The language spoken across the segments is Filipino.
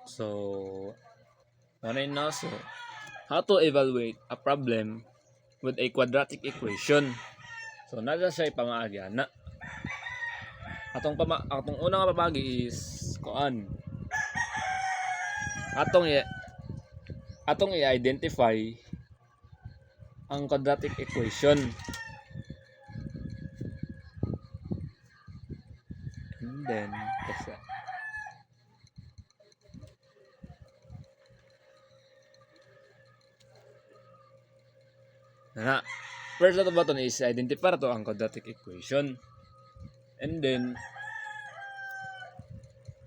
So, ano yun na? So, how to evaluate a problem with a quadratic equation. So, nasa siya pamaagya na. Atong unang pamagi is kuan. Atong i-identify ang quadratic equation. And then, first na button is identify to ang quadratic equation. And then,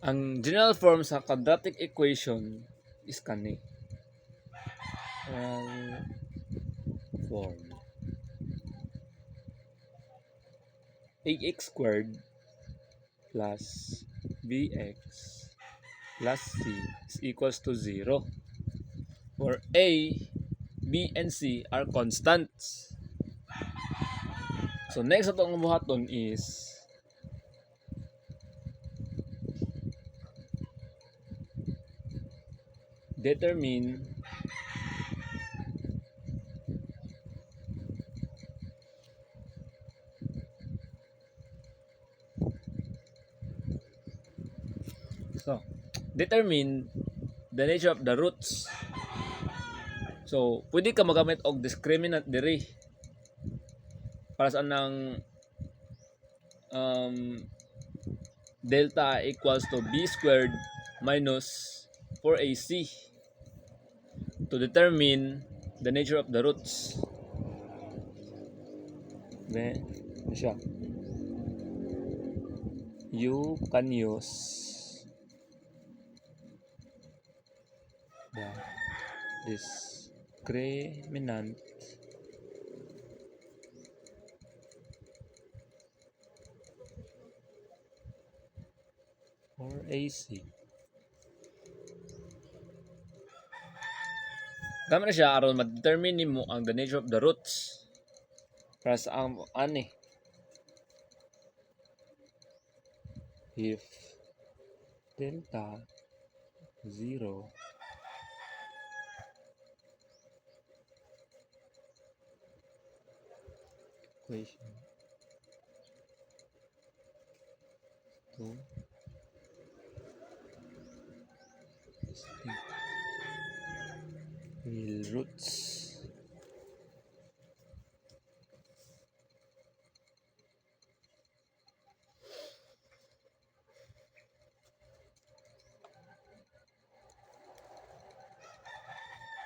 ang general form sa quadratic equation is kani. Form ax squared plus bx plus c is equals to 0, where a, b, and c are constants. So next atong buhaton is determine the nature of the roots. So pwede ka magamit og discriminant diri para sa nang delta equals to b squared minus 4ac to determine the nature of the roots. Then, siya. You can use the discriminant or AC. Gamit na siya aron ma-determine mo ang the nature of the roots para sa ang ani. If delta 0 equation to real roots.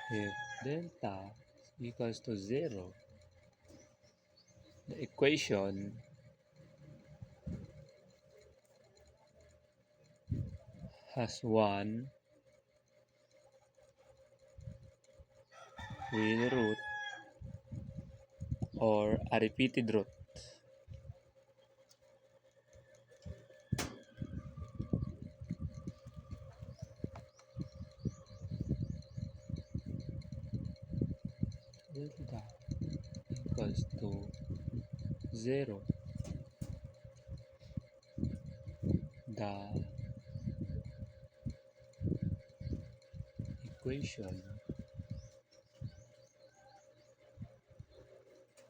If delta equals to 0, the equation has one real root or a repeated root. Delta equals to 0. The equation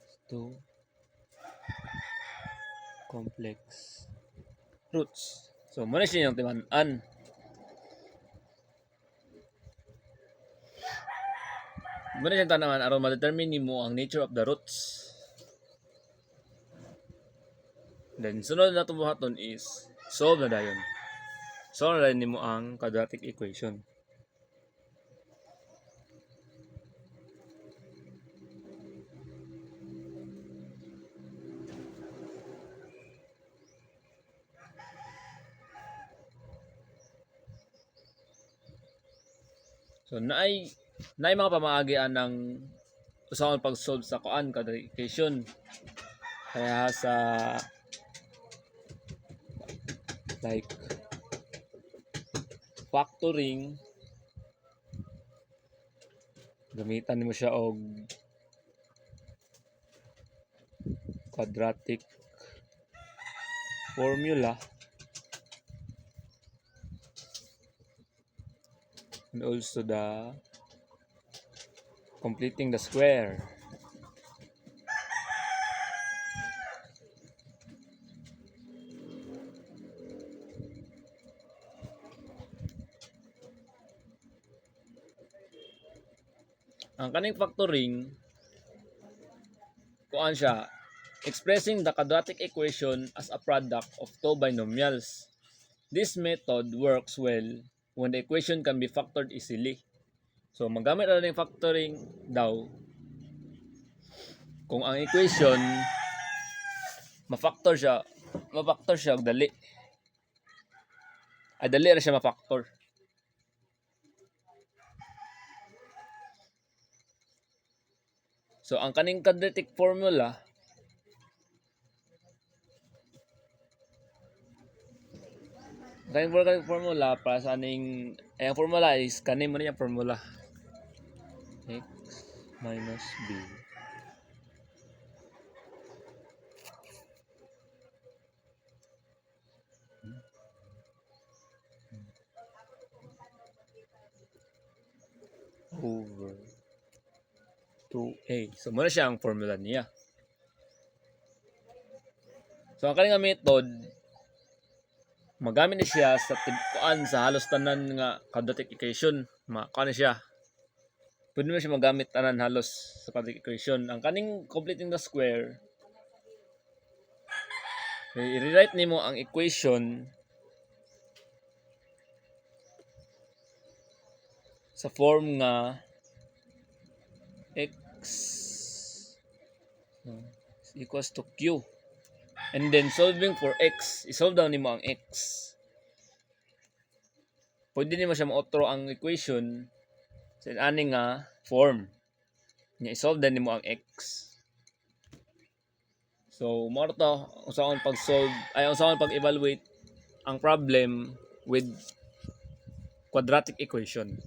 is two complex roots. So, muna siya yung timan-an. Muna siya tanaman aron ma-determine mo ang nature of the roots. Then, sunod na buhaton is solve na dayon. Solve na dayon mo ang quadratic equation. So, naay mga pamaagian ng usahon pag-solve sa quadratic equation. Kaya sa like factoring, gamitan mo siya og quadratic formula and also the completing the square. Ang kaning factoring, kuan siya, expressing the quadratic equation as a product of two binomials. This method works well when the equation can be factored easily. So, magamit na rin factoring daw kung ang equation ma-factor siya og dali. Ay, dali na siya ma-factor. So, ang kaning quadratic formula, para sa aning, ang formula is kanin mo na yung formula. X minus B over 2A. So, muna siya ang formula niya. So, ang kaning method, magamit na siya sa kuan sa halos tanan nga quadratic equation. Kuan siya. Pwede mo siya magamit tanan halos sa quadratic equation. Ang kaning completing the square, i-rewrite nimo ang equation sa form nga x equals to q. And then solving for x, isolve down nimo ang x. Pwede nimo siya ma-author ang equation sa ani nga form. Nya isolve din nimo ang x. So, mo to usaon pag-solve ay usaon pag-evaluate ang problem with quadratic equation.